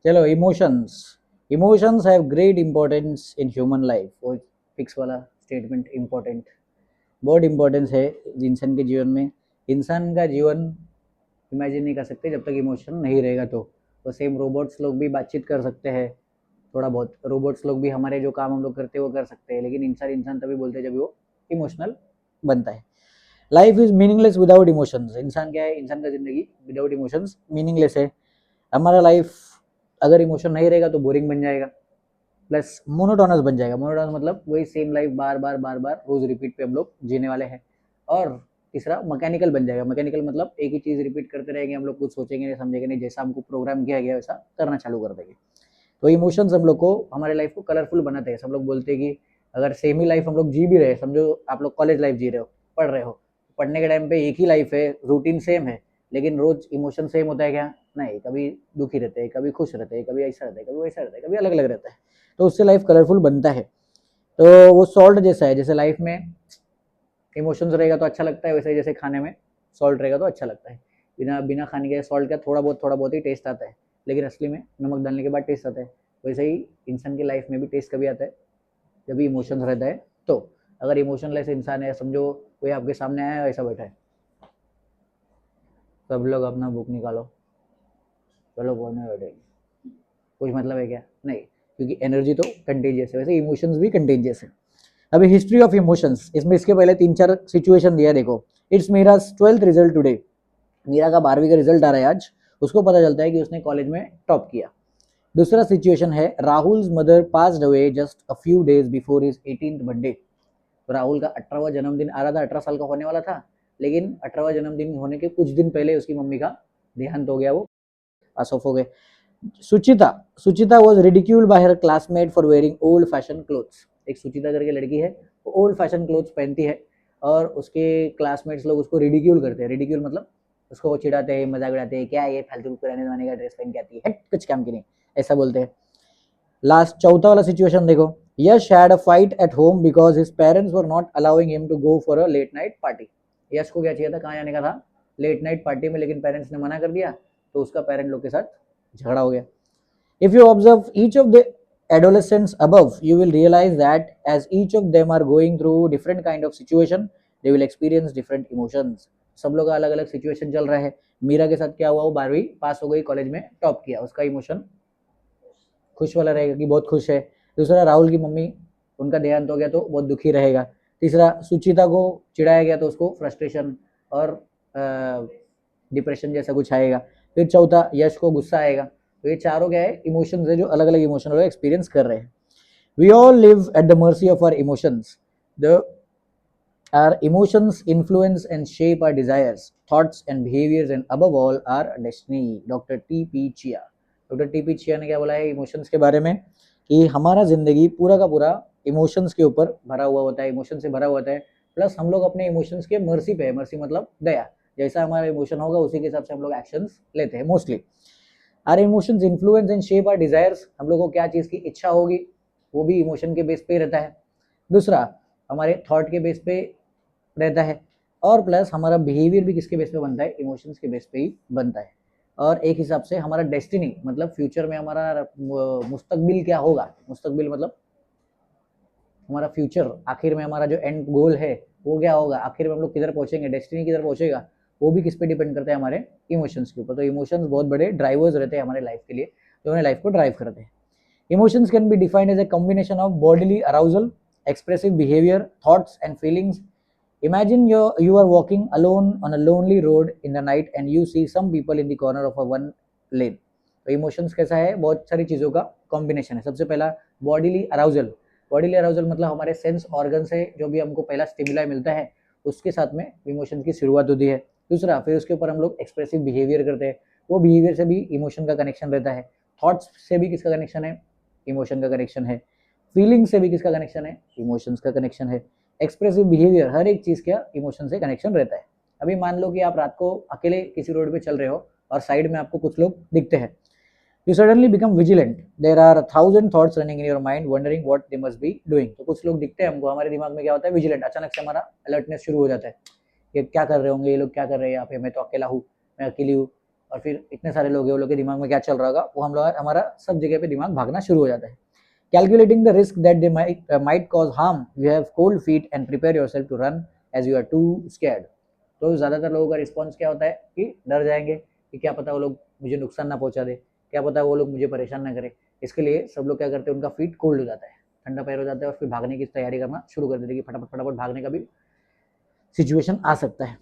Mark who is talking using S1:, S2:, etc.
S1: चलो, emotions emotions have great importance in human life. वो fix वाला स्टेटमेंट इंपॉर्टेंट, बहुत इंपॉर्टेंस है इंसान के जीवन में। इंसान का जीवन इमेजिन नहीं कर सकते जब तक इमोशन नहीं रहेगा। तो सेम रोबोट्स लोग भी बातचीत कर सकते हैं, थोड़ा बहुत रोबोट्स लोग भी हमारे जो काम हम लोग करते हैं वो कर सकते हैं, लेकिन इंसान इंसान तभी बोलते हैं जब वो इमोशनल बनता है। Life is meaningless without emotions. इंसान क्या है, इंसान का जिंदगी विदाउट इमोशंस मीनिंगलेस है। हमारा लाइफ अगर इमोशन नहीं रहेगा तो बोरिंग बन जाएगा, प्लस मोनोटोनस बन जाएगा। मोनोटोनस मतलब वही सेम लाइफ बार बार बार बार रोज रिपीट पे हम लोग जीने वाले हैं। और तीसरा मैकेनिकल बन जाएगा। मैकेनिकल मतलब एक ही चीज रिपीट करते रहेंगे, हम लोग कुछ सोचेंगे नहीं, समझेंगे नहीं, जैसा हमको प्रोग्राम किया गया वैसा करना चालू कर देंगे। तो इमोशंस हम लोग को हमारे लाइफ को कलरफुल बनाते हैं। सब लोग बोलते हैं कि अगर सेम ही लाइफ हम लोग जी भी रहे, समझो आप लोग कॉलेज लाइफ जी रहे हो, पढ़ रहे हो, पढ़ने के टाइम पे एक ही लाइफ है, रूटीन सेम है, लेकिन रोज इमोशन सेम होता है क्या? नहीं, कभी दुखी रहते हैं, कभी खुश रहते हैं, कभी ऐसा रहता है, कभी वैसा रहता है, कभी अलग अलग रहता है। तो उससे लाइफ कलरफुल बनता है। तो वो सॉल्ट जैसा है, जैसे लाइफ में इमोशंस रहेगा तो अच्छा लगता है, वैसे ही जैसे खाने में सॉल्ट रहेगा तो अच्छा लगता है। बिना बिना खाने के सॉल्ट का थोड़ा बहुत ही टेस्ट आता है, लेकिन असली में नमक डालने के बाद टेस्ट आता है। वैसे ही इंसान की लाइफ में भी टेस्ट कभी आता है जब भी इमोशंस रहता है। तो अगर इमोशनलेस इंसान है, समझो कोई आपके सामने आया ऐसा बैठा है, सब लोग अपना बुक निकालो, चलो पढ़ने बैठेंगे, कुछ मतलब है क्या? नहीं, क्योंकि एनर्जी तो कंटेजियस है, वैसे इमोशंस भी कंटेजियस है। अभी हिस्ट्री ऑफ इमोशंस, इसमें इसके पहले 3-4 सिचुएशन दिया है, देखो। It's Meera 12th result today. Meera का 12वीं का रिजल्ट आ रहा है आज। उसको पता चलता है कि उसने कॉलेज में टॉप किया। दूसरा सिचुएशन है, Rahul's mother passed away just a few days before his 18th birthday. तो राहुल का 18वां जन्मदिन आ रहा था, 18 साल का होने वाला था, लेकिन 18वां जन्मदिन होने के कुछ दिन पहले उसकी मम्मी का देहांत हो गया, वो पास ऑफ हो गए। Suchita Suchita was ridiculed by her classmate for wearing old fashion clothes. एक सुचिता करके लड़की है, वो ओल्ड फैशन क्लोथ्स पहनती है, और उसके क्लासमेट्स लोग उसको रिडिक्यूल करते हैं। रिडिक्यूल मतलब उसको वो चिढ़ाते हैं, मजाक उड़ाते हैं, क्या ये फालतू पुराने जमाने का ड्रेस पहन के आती है, हट कुछ काम की नहीं, ऐसा बोलते हैं। लास्ट चौथा वाला सिचुएशन देखो। Yash had a fight at home because his parents were not allowing him to go for a late night party. Yash को क्या चाहिए था, कहाँ जाने का था? लेट नाइट पार्टी में, लेकिन पेरेंट्स ने मना कर दिया, तो उसका पेरेंट लोग के साथ झगड़ा हो गया। If you observe each of the adolescents above, you will realize that as each of them are going through different kind of situation, they will experience different emotions. सब लोग का अलग अलग सिचुएशन चल रहा है। मीरा के साथ क्या हुआ, वो 12वीं पास हो गई, कॉलेज में टॉप किया, उसका इमोशन खुश वाला रहेगा कि बहुत खुश है। दूसरा, राहुल की मम्मी, उनका देहांत हो गया तो बहुत दुखी रहेगा। तीसरा, सुचिता को चिढ़ाया गया तो उसको फ्रस्ट्रेशन और डिप्रेशन जैसा कुछ आएगा। फिर चौथा, यश को गुस्सा आएगा। तो ये चारों क्या है, इमोशंस है, जो अलग अलग इमोशन लोग एक्सपीरियंस कर रहे हैं। We all live at the mercy of our emotions. The Our emotions influence and shape our desires, thoughts and behaviors, and above all our destiny. Doctor T P chia doctor T P chia ने क्या बोला है emotions के बारे में, कि हमारा जिंदगी पूरा का पूरा इमोशंस के ऊपर भरा हुआ होता है, इमोशन से भरा हुआ होता है। प्लस हम लोग अपने इमोशंस के मर्सी पे है, मर्सी मतलब दया, जैसा हमारा इमोशन होगा उसी के हिसाब से हम लोग एक्शंस लेते हैं mostly. Our emotions influence and shape our desires. हम लोग को क्या चीज़ की इच्छा होगी वो भी इमोशन के बेस पे रहता है। दूसरा, हमारे थॉट के बेस पे रहता है। और प्लस हमारा बिहेवियर भी किसके बेस पे बनता है, इमोशंस के बेस पे ही बनता है। और एक हिसाब से हमारा डेस्टिनी मतलब फ्यूचर में हमारा मुस्तकबिल क्या होगा, मुस्तकबिल मतलब हमारा फ्यूचर, आखिर में हमारा जो एंड गोल है वो क्या होगा, आखिर में हम लोग किधर पहुंचेंगे, डेस्टिनी किधर पहुंचेगा, वो भी किस पे डिपेंड करता है, हमारे इमोशंस के ऊपर। तो इमोशंस बहुत बड़े ड्राइवर्स रहते हैं हमारे लाइफ के लिए, जो हमारे लाइफ को ड्राइव करते हैं। Emotions can be defined as a combination of bodily arousal, expressive behavior, thoughts, and feelings. Imagine you are walking alone on a lonely road in the night and you see some people in the corner of a one lane. तो emotions कैसा है, बहुत सारी चीज़ों का combination है। सबसे पहला, बॉडीली अराउजल। बॉडीली अराउजल मतलब हमारे सेंस ऑर्गन से जो भी हमको पहला स्टिमुलाई मिलता है उसके साथ में इमोशन की शुरुआत होती है। दूसरा, फिर उसके ऊपर हम लोग एक्सप्रेसिव बिहेवियर करते हैं, वो बिहेवियर से भी इमोशन का कनेक्शन रहता है। थॉट्स से भी किसका कनेक्शन है, इमोशन का कनेक्शन है। फीलिंग से भी किसका कनेक्शन है, इमोशंस का कनेक्शन है। एक्सप्रेसिव बिहेवियर, हर एक चीज़ का इमोशन से कनेक्शन रहता है। अभी मान लो कि आप रात को अकेले किसी रोड पे चल रहे हो और साइड में आपको कुछ लोग दिखते हैं, you suddenly become vigilant, there are 1000 thoughts running in your mind wondering what they must be doing. तो कुछ लोग दिखते हैं हमको, हमारे दिमाग में क्या होता है, विजिलेंट, अचानक से हमारा अलर्टनेस शुरू हो जाता है, ये क्या कर रहे होंगे, ये लोग क्या कर रहे हैं यहाँ पे, मैं तो अकेला हूँ, मैं अकेली हूँ, और फिर इतने सारे लोग हैं, वो लोग के दिमाग में क्या चल रहा होगा, वो हम लोग हमारा सब जगह पे दिमाग भागना शुरू हो जाता है. Calculating the risk that they might cause harm, you have cold feet and prepare yourself to run as you are too scared. तो ज़्यादातर लोगों का रिस्पॉन्स क्या होता है कि डर जाएंगे कि क्या पता वो लोग मुझे नुकसान ना पहुंचा दे, क्या पता वो लोग मुझे परेशान ना करे. इसके लिए सब लोग क्या करते हैं, उनका फीट कोल्ड हो जाता है, ठंडा पैर हो जाता है, और फिर भागने की तैयारी करना शुरू कर देते हैं कि फटाफट फटाफट भागने का भी सिचुएशन आ सकता है.